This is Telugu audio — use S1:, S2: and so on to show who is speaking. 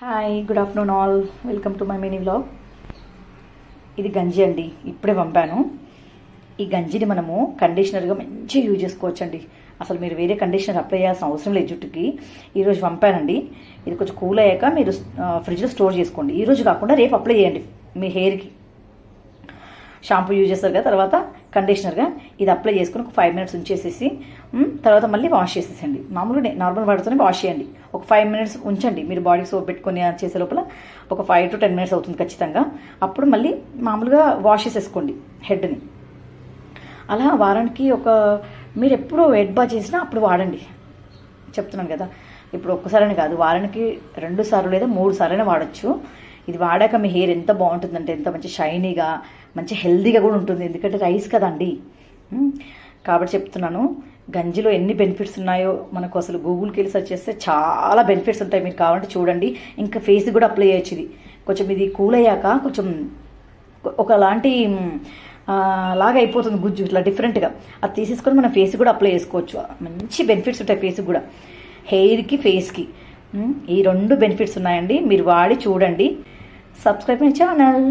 S1: Hi good afternoon all welcome to my mini vlog. ఇది గంజి అండి, ఇప్పుడే పంపాను. ఈ గంజిని మనము కండిషనర్గా మంచిగా యూజ్ చేసుకోవచ్చు అండి. అసలు మీరు వేరే కండిషనర్ అప్లై చేయాల్సిన అవసరం లేదు జుట్టుకి. ఈరోజు పంపానండి. ఇది కొంచెం కూల్ అయ్యాక మీరు ఫ్రిడ్జ్లో స్టోర్ చేసుకోండి. ఈరోజు కాకుండా రేపు అప్లై చేయండి మీ హెయిర్కి. షాంపూ యూజ్ చేస్తారు కదా, తర్వాత కండిషనర్గా ఇది అప్లై చేసుకుని ఒక 5 minutes ఉంచేసేసి తర్వాత మళ్ళీ వాష్ చేసేసండి. మామూలుగా నార్మల్ వాటర్తోనే వాష్ చేయండి. ఒక 5 minutes ఉంచండి. మీరు బాడీకి సోప్ పెట్టుకొని చేసే లోపల ఒక 5 to 10 minutes అవుతుంది ఖచ్చితంగా. అప్పుడు మళ్ళీ మామూలుగా వాష్ చేసేసుకోండి హెడ్ని. అలా వారానికి మీరు ఎప్పుడు హెడ్ బాత్ చేసినా అప్పుడు వాడండి. చెప్తున్నాను కదా, ఇప్పుడు ఒక్కసారైనా కాదు, వారానికి 2 సార్లు లేదా 3 సార్లైనా వాడచ్చు. ఇది వాడాక మీ హెయిర్ ఎంత బాగుంటుందంటే, ఎంత మంచి షైనీగా మంచి హెల్దీగా కూడా ఉంటుంది. ఎందుకంటే రైస్ కదండి. కాబట్టి చెప్తున్నాను, గంజిలో ఎన్ని బెనిఫిట్స్ ఉన్నాయో మనకు అసలు గూగుల్కి వెళ్ళి సెర్చ్ చేస్తే చాలా బెనిఫిట్స్ ఉంటాయి. మీరు కావాలంటే చూడండి. ఇంకా ఫేస్కి కూడా అప్లై చేయొచ్చు. ఇది కొంచెం ఇది కూల్ అయ్యాక కొంచెం ఒకలాంటి లాగా అయిపోతుంది గుజ్జు, ఇట్లా డిఫరెంట్గా. అది తీసేసుకొని మన ఫేస్కి కూడా అప్లై చేసుకోవచ్చు. మంచి బెనిఫిట్స్ ఉంటాయి ఫేస్కి కూడా, హెయిర్కి ఫేస్కి. ఈ 2 బెనిఫిట్స్ ఉన్నాయండి. మీరు వాడి చూడండి. Subscribe my channel.